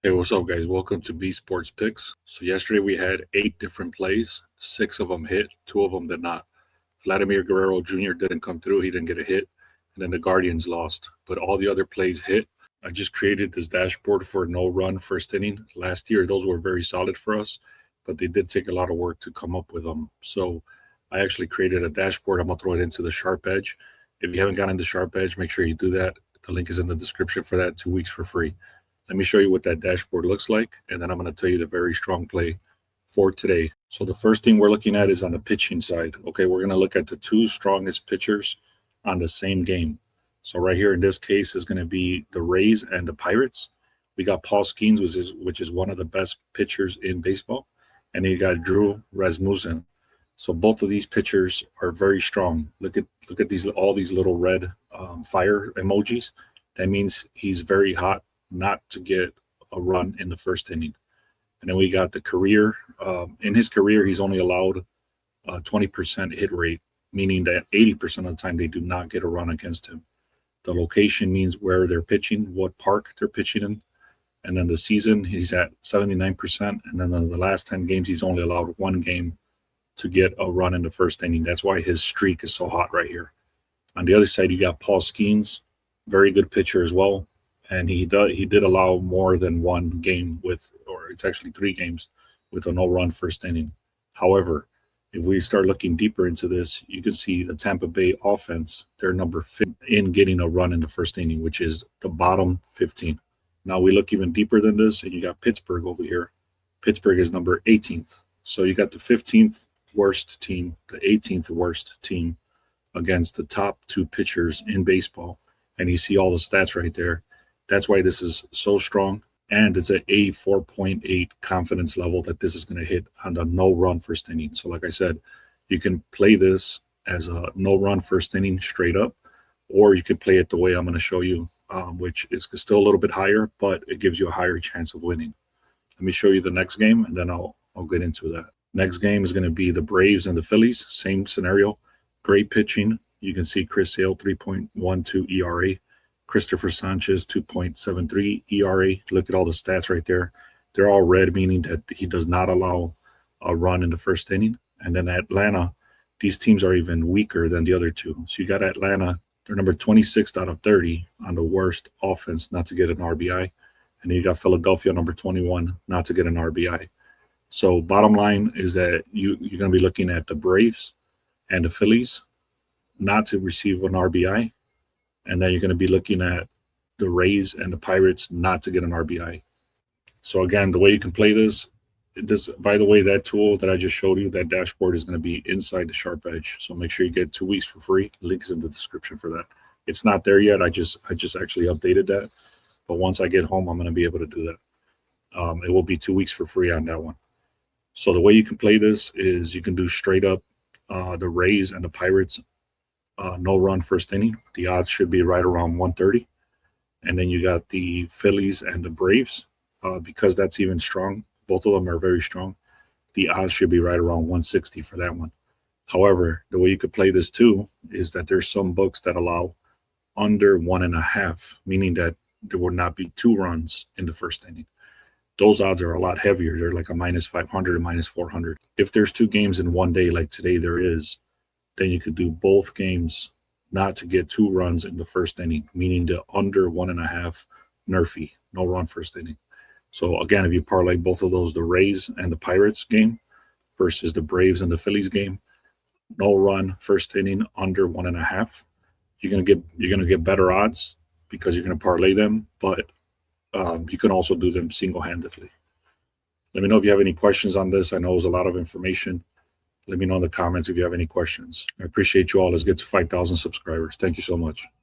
Hey, what's up, guys? Welcome to B Sports Picks. So yesterday we had 8 different plays. 6 of them hit, 2 of them did not. Vladimir Guerrero Jr. didn't come through. He didn't get a hit. And then the Guardians lost. But all the other plays hit. I just created this dashboard for no run first inning. Last year, those were very solid for us, but they did take a lot of work to come up with them. So I actually created a dashboard. I'm going to throw it into the Sharp Edge. If you haven't gotten the Sharp Edge, make sure you do that. The link is in the description for that, 2 weeks for free. Let me show you what that dashboard looks like, and then I'm going to tell you the very strong play for today. So the first thing we're looking at is on the pitching side. Okay, we're going to look at the 2 strongest pitchers on the same game. So right here in this case is going to be the Rays and the Pirates. We got Paul Skeens, which is one of the best pitchers in baseball, and you got Drew Rasmussen. So both of these pitchers are very strong. Look at all these little red fire emojis. That means he's very hot not to get a run in the first inning. And then we got the career. In his career, he's only allowed a 20% hit rate, meaning that 80% of the time they do not get a run against him. The location means where they're pitching, what park they're pitching in. And then the season, he's at 79%. And then the last 10 games, he's only allowed 1 game to get a run in the first inning. That's why his streak is so hot right here. On the other side, you got Paul Skeens, very good pitcher as well. And he did allow more than 1 game or it's actually 3 games with a no-run first inning. However, if we start looking deeper into this, you can see the Tampa Bay offense, they're number 5 in getting a run in the first inning, which is the bottom 15. Now we look even deeper than this, and you got Pittsburgh over here. Pittsburgh is number 18th. So you got the 15th worst team, the 18th worst team against the top 2 pitchers in baseball. And you see all the stats right there. That's why this is so strong, and it's an 84.8 confidence level that this is going to hit on the no-run first inning. So like I said, you can play this as a no-run first inning straight up, or you can play it the way I'm going to show you, which is still a little bit higher, but it gives you a higher chance of winning. Let me show you the next game, and then I'll get into that. Next game is going to be the Braves and the Phillies. Same scenario. Great pitching. You can see Chris Sale, 3.12 ERA. Christopher Sanchez, 2.73 ERA. Look at all the stats right there. They're all red, meaning that he does not allow a run in the first inning. And then Atlanta, these teams are even weaker than the other 2. So you got Atlanta, they're number 26 out of 30 on the worst offense not to get an RBI. And then you got Philadelphia, number 21, not to get an RBI. So bottom line is that you're going to be looking at the Braves and the Phillies not to receive an RBI. And then you're going to be looking at the Rays and the Pirates not to get an RBI. So again, the way you can play this, by the way, that tool that I just showed you, that dashboard is going to be inside the Sharp Edge. So make sure you get 2 weeks for free. Links in the description for that. It's not there yet. I just actually updated that. But once I get home, I'm going to be able to do that. It will be 2 weeks for free on that one. So the way you can play this is you can do straight up the Rays and the Pirates no-run first inning. The odds should be right around 130. And then you got the Phillies and the Braves. Because that's even strong, both of them are very strong, the odds should be right around 160 for that one. However, the way you could play this too is that there's some books that allow under 1.5, meaning that there would not be 2 runs in the first inning. Those odds are a lot heavier. They're like a minus 500 and minus 400. If there's 2 games in one day like today there is, then you could do both games not to get 2 runs in the first inning, meaning the under 1.5 NRFI, no run first inning. So again, if you parlay both of those, the Rays and the Pirates game versus the Braves and the Phillies game, no run first inning under 1.5, you're gonna get better odds because you're gonna parlay them, but you can also do them single-handedly. Let me know if you have any questions on this. I know it was a lot of information. Let me know in the comments if you have any questions. I appreciate you all. Let's get to 5,000 subscribers. Thank you so much.